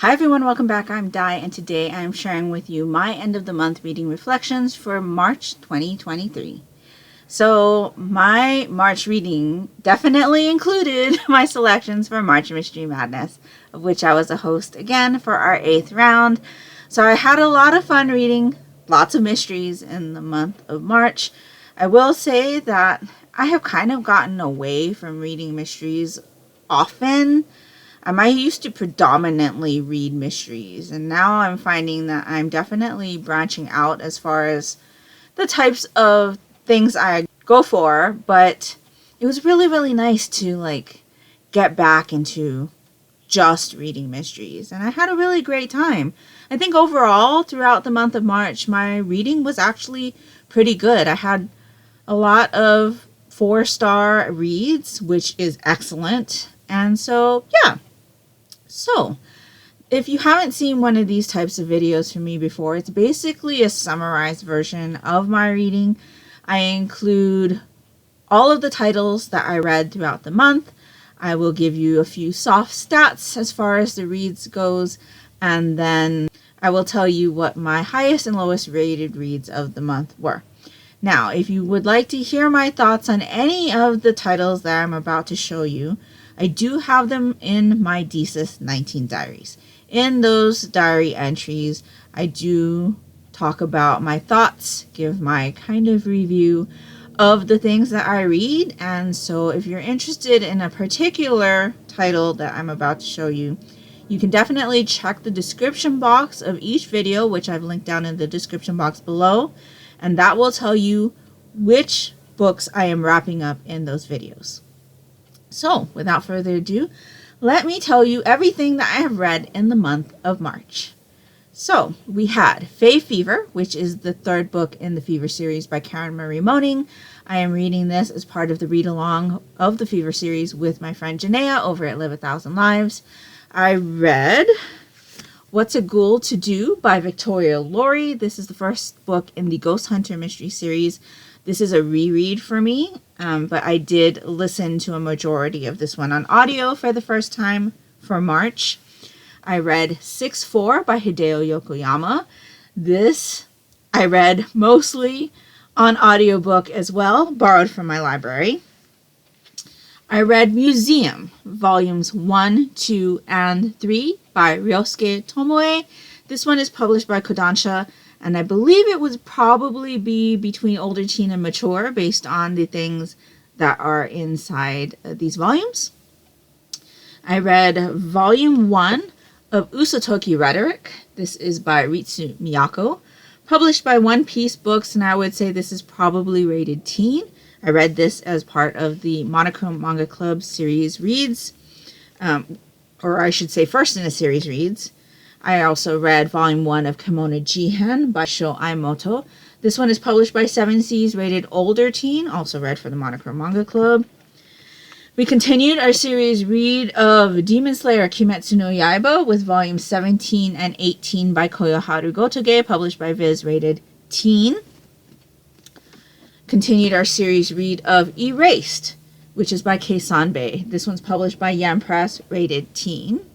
Hi everyone, welcome back. I'm Di, and today I'm sharing with you my end of the month reading reflections for March 2023. So my March reading definitely included my selections for March Mystery Madness, of which I was a host again for our 8th round. So I had a lot of fun reading lots of mysteries in the month of March. I will say that I have kind of gotten away from reading mysteries often. I used to predominantly read mysteries, and now I'm finding that I'm definitely branching out as far as the types of things I go for, but it was really, really nice to get back into just reading mysteries, and I had a really great time. I think overall throughout the month of March, my reading was actually pretty good. I had a lot of 4-star reads, which is excellent, and so yeah. So, if you haven't seen one of these types of videos from me before, it's basically a summarized version of my reading. I include all of the titles that I read throughout the month. I will give you a few soft stats as far as the reads goes, and then I will tell you what my highest and lowest rated reads of the month were. Now, if you would like to hear my thoughts on any of the titles that I'm about to show you, I do have them in my Desus 19 diaries. In those diary entries, I do talk about my thoughts, give my kind of review of the things that I read. And so if you're interested in a particular title that I'm about to show you, you can definitely check the description box of each video, which I've linked down in the description box below. And that will tell you which books I am wrapping up in those videos. So, without further ado, let me tell you everything that I have read in the month of March. So, we had Fae Fever, which is the 3rd book in the Fever series by Karen Marie Moning. I am reading this as part of the read-along of the Fever series with my friend Janaea over at Live a Thousand Lives. I read What's a Ghoul to Do by Victoria Laurie. This is the first book in the Ghost Hunter mystery series. This is a reread for me, but I did listen to a majority of this one on audio for the first time for March. I read 6-4 by Hideo Yokoyama. This I read mostly on audiobook as well, borrowed from my library. I read Museum, volumes 1, 2, and 3 by Ryosuke Tomoe. This one is published by Kodansha, and I believe it would probably be between older teen and mature based on the things that are inside these volumes. I read volume 1 of Usotoki Rhetoric. This is by Ritsu Miyako, published by One Piece Books, and I would say this is probably rated teen. I read this as part of the Monochrome Manga Club series reads, or I should say first in a series reads. I also read volume 1 of Kimono Jihen by Sho Aimoto. This one is published by Seven Seas, rated older teen, also read for the Monochrome Manga Club. We continued our series read of Demon Slayer Kimetsu no Yaiba with volumes 17 and 18 by Koyoharu Gotoge, published by Viz, rated teen. Continued our series read of Erased, which is by Kei Sanbei. This one's published by Yen Press, rated teen.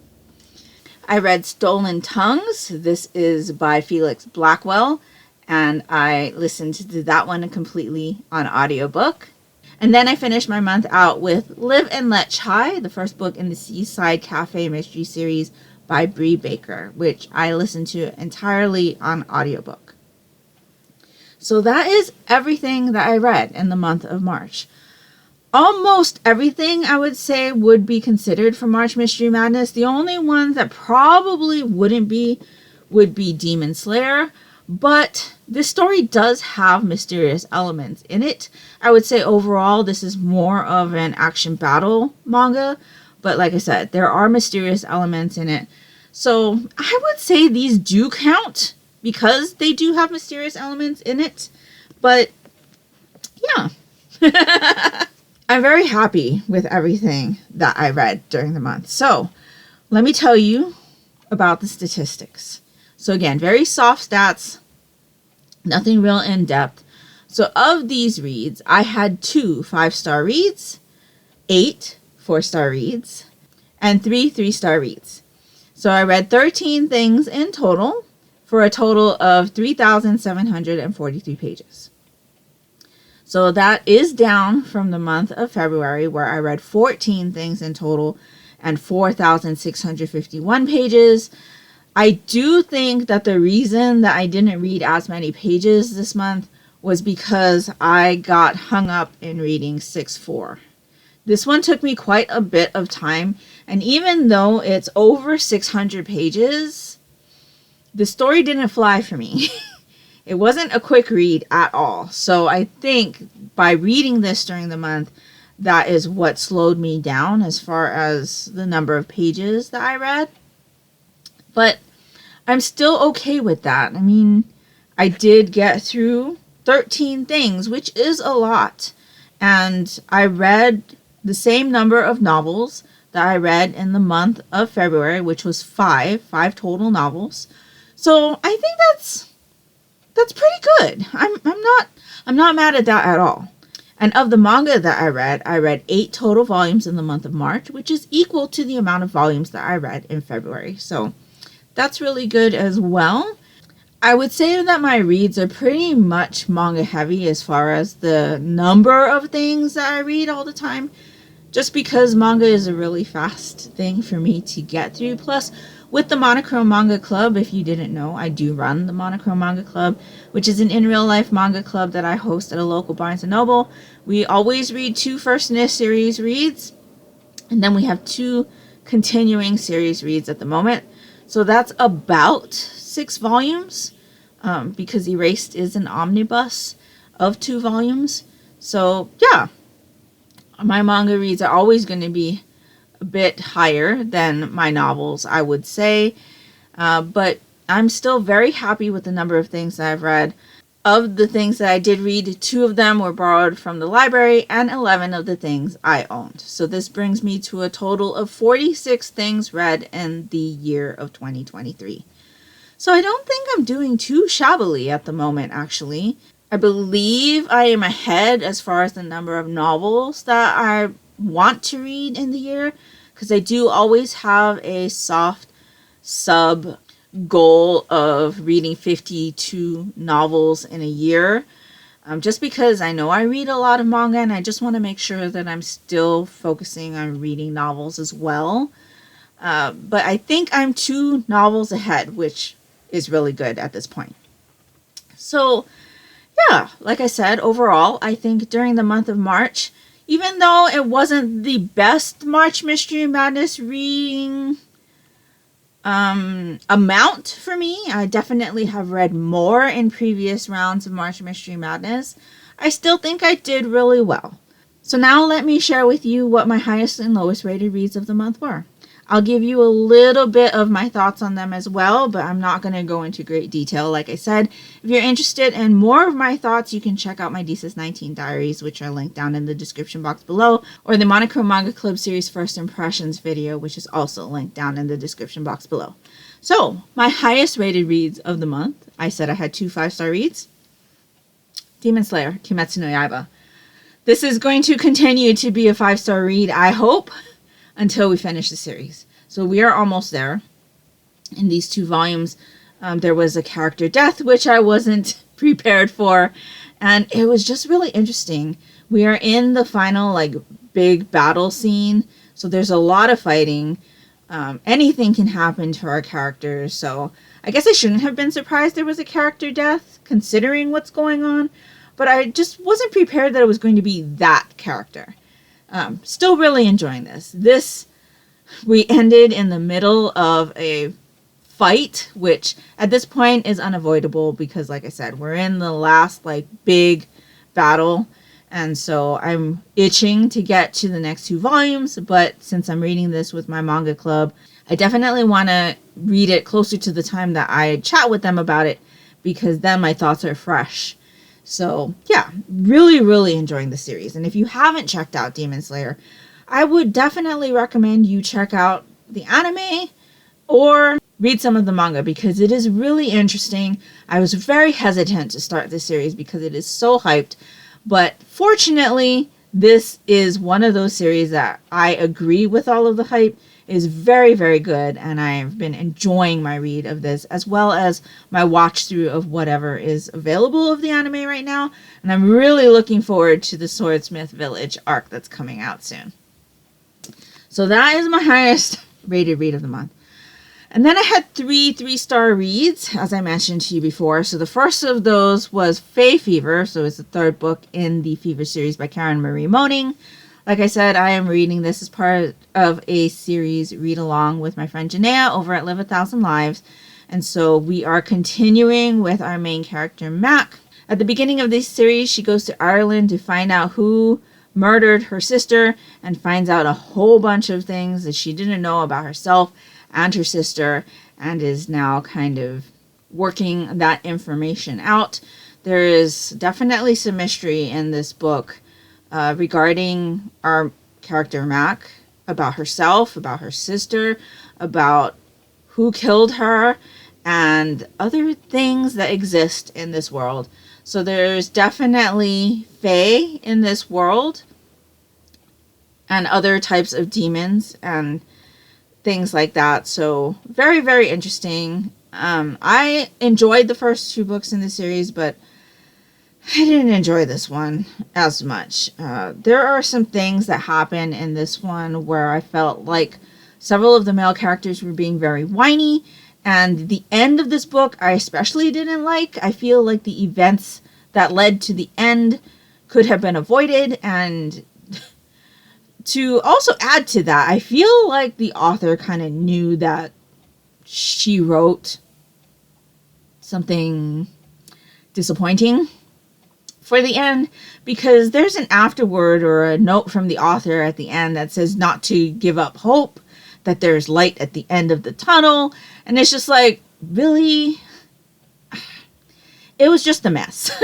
I read Stolen Tongues. This is by Felix Blackwell, and I listened to that one completely on audiobook. And then I finished my month out with Live and Let Chai, the first book in the Seaside Cafe mystery series by Bree Baker, which I listened to entirely on audiobook. So that is everything that I read in the month of March. Almost everything I would say would be considered for March Mystery Madness. The only one that probably wouldn't be would be Demon Slayer, but this story does have mysterious elements in it. I would say overall this is more of an action battle manga, but like I said, there are mysterious elements in it. So I would say these do count because they do have mysterious elements in it, but yeah. I'm very happy with everything that I read during the month. So let me tell you about the statistics. So again, very soft stats, nothing real in depth. So of these reads, I had 2 5-star reads, 8 4-star reads, and 3 3-star reads. So I read 13 things in total for a total of 3,743 pages. So that is down from the month of February, where I read 14 things in total and 4,651 pages. I do think that the reason that I didn't read as many pages this month was because I got hung up in reading 6-4. This one took me quite a bit of time, and even though it's over 600 pages, the story didn't fly for me. It wasn't a quick read at all. So I think by reading this during the month, that is what slowed me down as far as the number of pages that I read. But I'm still okay with that. I mean, I did get through 13 things, which is a lot. And I read the same number of novels that I read in the month of February, which was five total novels. So I think that's pretty good. I'm not mad at that at all. And of the manga that I read 8 total volumes in the month of March, which is equal to the amount of volumes that I read in February. So that's really good as well. I would say that my reads are pretty much manga heavy as far as the number of things that I read all the time, just because manga is a really fast thing for me to get through. Plus, with the Monochrome Manga Club, if you didn't know, I do run the Monochrome Manga Club, which is an in-real-life manga club that I host at a local Barnes & Noble. We always read 2 first in a series reads, and then we have 2 continuing series reads at the moment. So that's about 6 volumes, because Erased is an omnibus of 2 volumes. So, yeah, my manga reads are always going to be a bit higher than my novels, I would say. But I'm still very happy with the number of things that I've read. Of the things that I did read, 2 of them were borrowed from the library, and 11 of the things I owned. So this brings me to a total of 46 things read in the year of 2023. So I don't think I'm doing too shabbily at the moment, actually. I believe I am ahead as far as the number of novels that I want to read in the year, because I do always have a soft sub goal of reading 52 novels in a year, just because I know I read a lot of manga, and I just want to make sure that I'm still focusing on reading novels as well. But I think I'm 2 novels ahead, which is really good at this point. So yeah, like I said, overall, I think during the month of March, even though it wasn't the best March Mystery Madness reading amount for me, I definitely have read more in previous rounds of March Mystery Madness, I still think I did really well. So now let me share with you what my highest and lowest rated reads of the month were. I'll give you a little bit of my thoughts on them as well, but I'm not going to go into great detail. Like I said, if you're interested in more of my thoughts, you can check out my Desus 19 diaries, which are linked down in the description box below, or the Monochrome Manga Club series First Impressions video, which is also linked down in the description box below. So, my highest rated reads of the month, I said I had 2 5-star reads. Demon Slayer, Kimetsu no Yaiba. This is going to continue to be a 5-star read, I hope, until we finish the series. So we are almost there. In these 2 volumes, there was a character death, which I wasn't prepared for, and it was just really interesting. We are in the final, big battle scene, so there's a lot of fighting. Anything can happen to our characters, so I guess I shouldn't have been surprised there was a character death, considering what's going on, but I just wasn't prepared that it was going to be that character. Still really enjoying this. We ended in the middle of a fight, which at this point is unavoidable because, like I said, we're in the last big battle, and so I'm itching to get to the next 2 volumes. But since I'm reading this with my manga club, I definitely want to read it closer to the time that I chat with them about it, because then my thoughts are fresh. So yeah, really, really enjoying the series. And if you haven't checked out Demon Slayer, I would definitely recommend you check out the anime or read some of the manga, because it is really interesting. I was very hesitant to start this series because it is so hyped, but fortunately, this is one of those series that I agree with all of the hype. is very, very good, and I've been enjoying my read of this, as well as my watch through of whatever is available of the anime right now. And I'm really looking forward to the Swordsmith Village arc that's coming out soon. So that is my highest rated read of the month. And then I had three-star reads, as I mentioned to you before. So the first of those was Fae Fever. So it's the third book in the Fever series by Karen Marie Moning. Like I said, I am reading this as part of a series read along with my friend Janaea over at Live a Thousand Lives. And so we are continuing with our main character, Mac. At the beginning of this series, she goes to Ireland to find out who murdered her sister and finds out a whole bunch of things that she didn't know about herself and her sister, and is now kind of working that information out. There is definitely some mystery in this book regarding our character Mac, about herself, about her sister, about who killed her, and other things that exist in this world. So there's definitely Fae in this world, and other types of demons and things like that. So very, very interesting. I enjoyed the first two books in the series, but I didn't enjoy this one as much. There are some things that happen in this one where I felt like several of the male characters were being very whiny, and the end of this book I especially didn't like. I feel like the events that led to the end could have been avoided, and to also add to that, I feel like the author kind of knew that she wrote something disappointing for the end, because there's an afterword or a note from the author at the end that says not to give up hope, that there's light at the end of the tunnel, and it's just like, really? It was just a mess.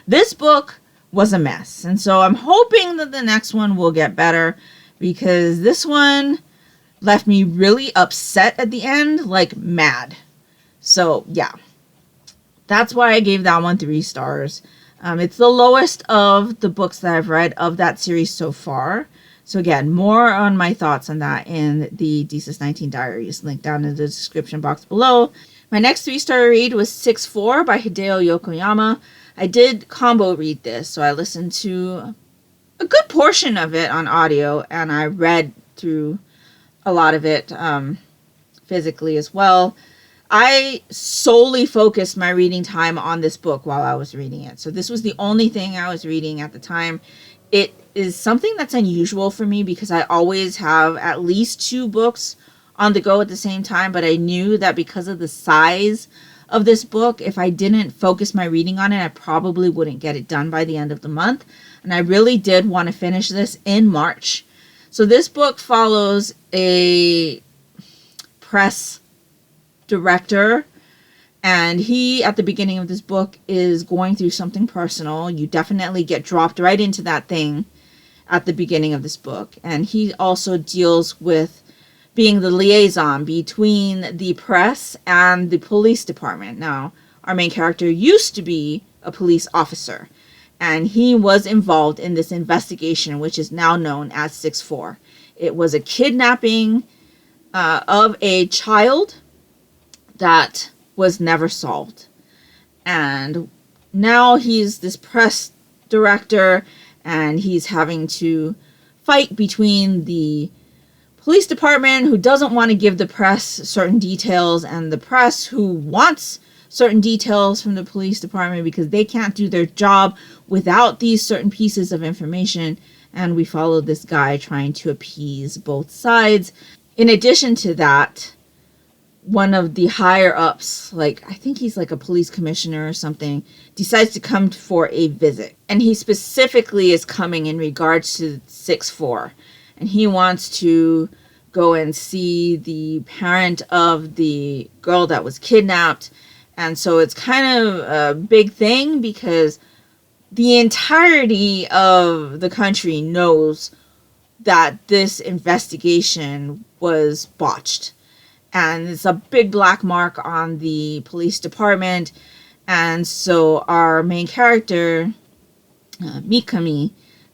This book was a mess, and so I'm hoping that the next one will get better, because this one left me really upset at the end, like mad. So yeah, that's why I gave that one 3 stars. It's the lowest of the books that I've read of that series so far. So again, more on my thoughts on that in the Desus 19 Diaries, linked down in the description box below. My next 3-star read was 6-4 by Hideo Yokoyama. I did combo read this, so I listened to a good portion of it on audio, and I read through a lot of it physically as well. I solely focused my reading time on this book while I was reading it. So this was the only thing I was reading at the time. It is something that's unusual for me because I always have at least 2 books on the go at the same time, but I knew that because of the size of this book, if I didn't focus my reading on it, I probably wouldn't get it done by the end of the month. And I really did want to finish this in March. So this book follows a press director, and he, at the beginning of this book, is going through something personal. You definitely get dropped right into that thing at the beginning of this book. And he also deals with being the liaison between the press and the police department. Now, our main character used to be a police officer, and he was involved in this investigation, which is now known as 6-4. It was a kidnapping of a child that was never solved. And now he's this press director, and he's having to fight between the police department, who doesn't want to give the press certain details, and the press, who wants certain details from the police department because they can't do their job without these certain pieces of information. And we follow this guy trying to appease both sides. In addition to that, one of the higher ups, like I think he's like a police commissioner or something, decides to come for a visit. And he specifically is coming in regards to 6-4. And he wants to go and see the parent of the girl that was kidnapped. And so it's kind of a big thing because the entirety of the country knows that this investigation was botched. And it's a big black mark on the police department. And so our main character, Mikami,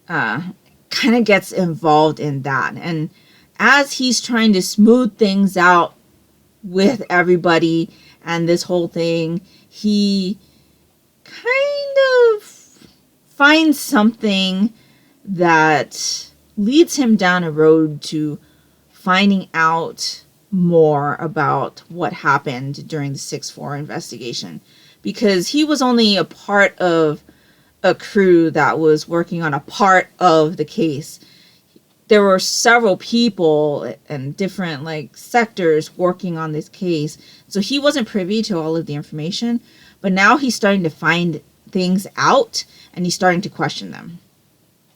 kind of gets involved in that. And as he's trying to smooth things out with everybody and this whole thing, he kind of finds something that leads him down a road to finding out more about what happened during the 6-4 investigation, because he was only a part of a crew that was working on a part of the case. There were several people and different sectors working on this case, so he wasn't privy to all of the information, but now he's starting to find things out and he's starting to question them.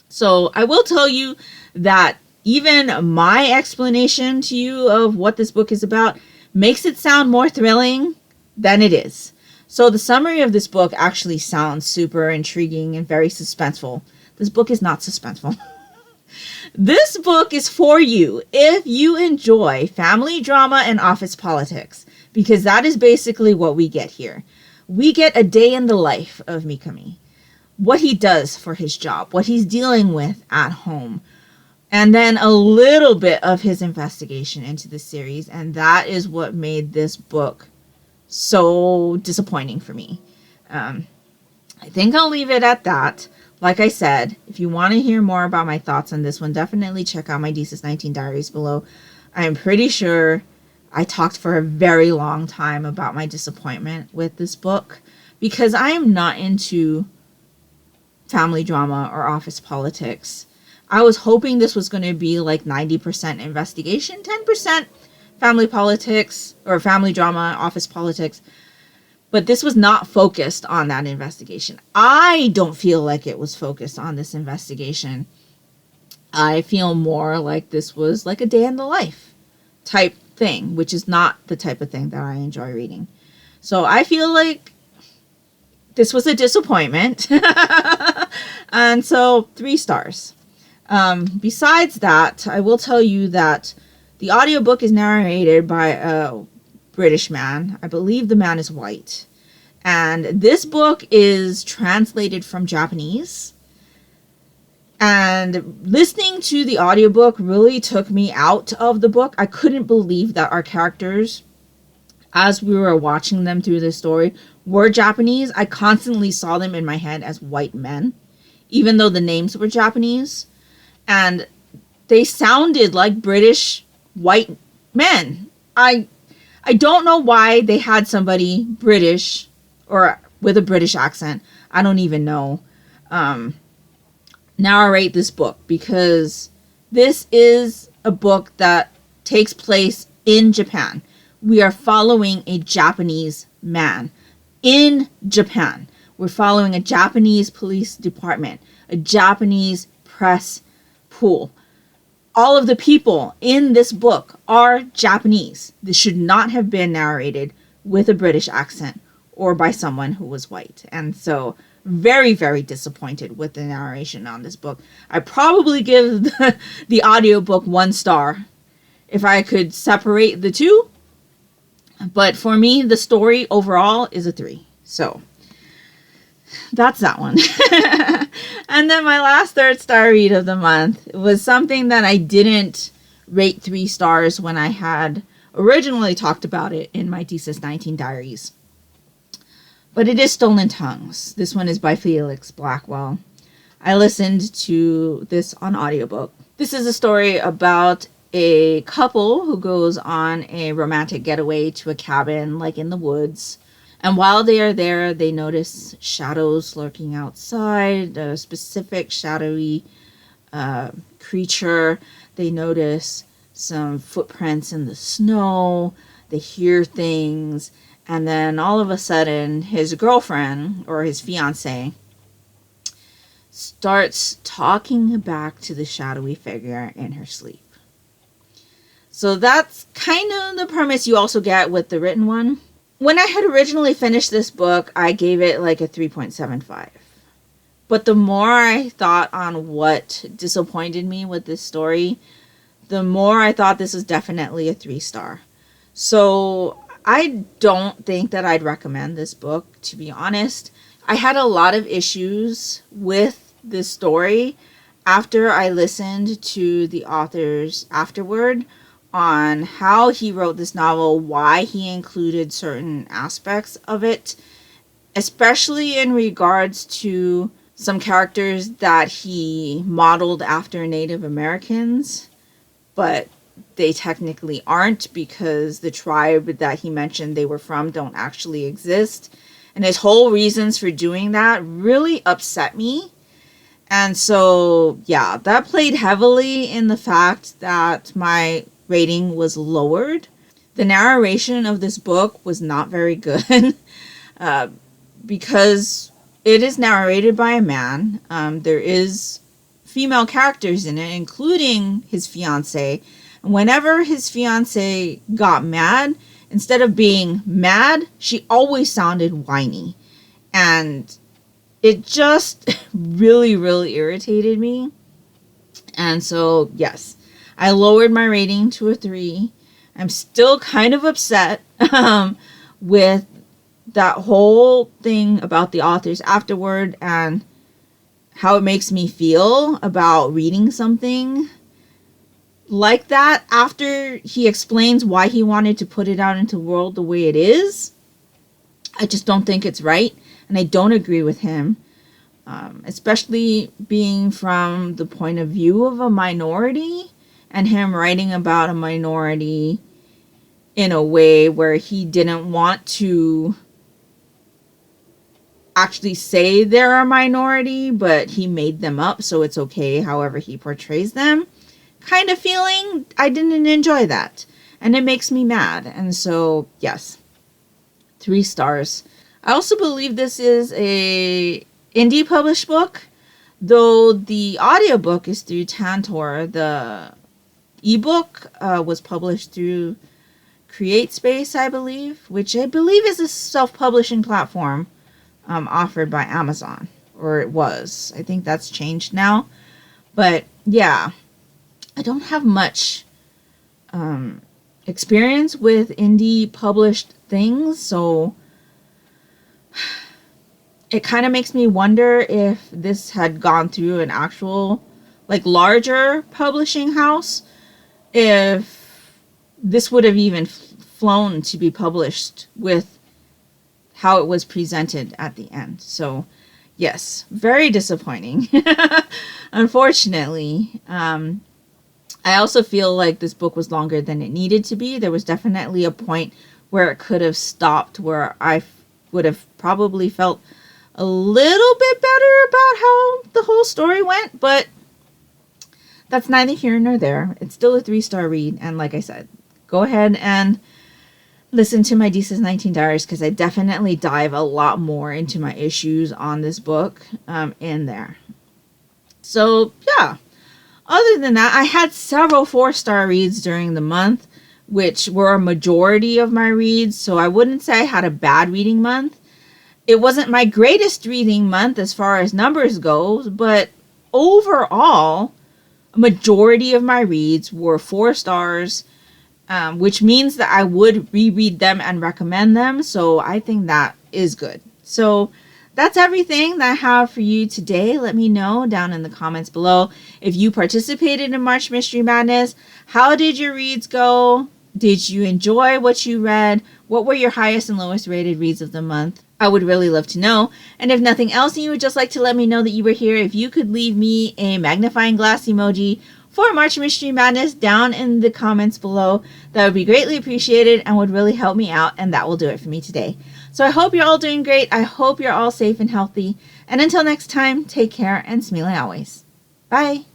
So I will tell you that even my explanation to you of what this book is about makes it sound more thrilling than it is. So the summary of this book actually sounds super intriguing and very suspenseful. This book is not suspenseful. This book is for you if you enjoy family drama and office politics, because that is basically what we get here. We get a day in the life of Mikami. What he does for his job, what he's dealing with at home, and then a little bit of his investigation into the series. And that is what made this book so disappointing for me. I think I'll leave it at that. Like I said, if you want to hear more about my thoughts on this one, definitely check out my Desus 19 Diaries below. I'm pretty sure I talked for a very long time about my disappointment with this book, because I am not into family drama or office politics. I was hoping this was going to be 90% investigation, 10% family politics or family drama, office politics. But this was not focused on that investigation. I don't feel like it was focused on this investigation. I feel more like this was a day in the life type thing, which is not the type of thing that I enjoy reading. So I feel like this was a disappointment. And so 3 stars. Besides that, I will tell you that the audiobook is narrated by a British man. I believe the man is white. And this book is translated from Japanese. And listening to the audiobook really took me out of the book. I couldn't believe that our characters, as we were watching them through the story, were Japanese. I constantly saw them in my head as white men, even though the names were Japanese. And they sounded like British white men. I don't know why they had somebody British or with a British accent, I don't even know, narrate this book, because this is a book that takes place in Japan. We are following a Japanese man in Japan. We're following a Japanese police department, a Japanese press pool. All of the people in this book are Japanese. This should not have been narrated with a British accent or by someone who was white. And so very, very disappointed with the narration on this book. I probably give the audiobook 1 star if I could separate the two. But for me, the story overall is a 3. So that's that one. And then my last 3rd star read of the month was something that I didn't rate 3 stars when I had originally talked about it in my Desus 19 Diaries. But it is Stolen Tongues. This one is by Felix Blackwell. I listened to this on audiobook. This is a story about a couple who goes on a romantic getaway to a cabin in the woods. And while they are there, they notice shadows lurking outside, a specific shadowy creature. They notice some footprints in the snow. They hear things. And then all of a sudden, his girlfriend, or his fiancée, starts talking back to the shadowy figure in her sleep. So that's kind of the premise you also get with the written one. When I had originally finished this book, I gave it a 3.75. But the more I thought on what disappointed me with this story, the more I thought this is definitely a 3 star. So I don't think that I'd recommend this book, to be honest. I had a lot of issues with this story, after I listened to the author's afterword on how he wrote this novel, why he included certain aspects of it, especially in regards to some characters that he modeled after Native Americans, but they technically aren't because the tribe that he mentioned they were from don't actually exist. And his whole reasons for doing that really upset me. And so, yeah, that played heavily in the fact that my rating was lowered. The narration of this book was not very good because it is narrated by a man. There is female characters in it, including his fiance. And whenever his fiance got mad, instead of being mad, she always sounded whiny. And it just really, really irritated me. And so, yes, I lowered my rating to a 3. I'm still kind of upset with that whole thing about the authors afterward and how it makes me feel about reading something like that after he explains why he wanted to put it out into the world the way it is. I just don't think it's right, and I don't agree with him, especially being from the point of view of a minority and him writing about a minority in a way where he didn't want to actually say they're a minority, but he made them up, so it's okay however he portrays them. Kind of feeling, I didn't enjoy that. And it makes me mad. And so, yes, 3 stars. I also believe this is a indie published book, though the audiobook is through Tantor. The ebook was published through CreateSpace, I believe, which I believe is a self-publishing platform offered by Amazon, or it was. I think that's changed now. But yeah, I don't have much experience with indie published things, so it kind of makes me wonder if this had gone through an actual, like, larger publishing house, if this would have even flown to be published with how it was presented at the end. So, yes, very disappointing. Unfortunately, I also feel like this book was longer than it needed to be. There was definitely a point where it could have stopped, where I would have probably felt a little bit better about how the whole story went, but that's neither here nor there. It's still a 3-star read, and like I said, go ahead and listen to my Deesa's 19 Diaries, because I definitely dive a lot more into my issues on this book in there. So, yeah. Other than that, I had several 4-star reads during the month, which were a majority of my reads, so I wouldn't say I had a bad reading month. It wasn't my greatest reading month as far as numbers goes, but overall, a majority of my reads were 4 stars, which means that I would reread them and recommend them, so I think that is good. So that's everything that I have for you today. Let me know down in the comments below if you participated in March Mystery Madness. How did your reads go? Did you enjoy what you read? What were your highest and lowest rated reads of the month? I would really love to know. And if nothing else, and you would just like to let me know that you were here, if you could leave me a magnifying glass emoji for March Mystery Madness down in the comments below, that would be greatly appreciated and would really help me out, and that will do it for me today. So I hope you're all doing great. I hope you're all safe and healthy. And until next time, take care and smile always. Bye.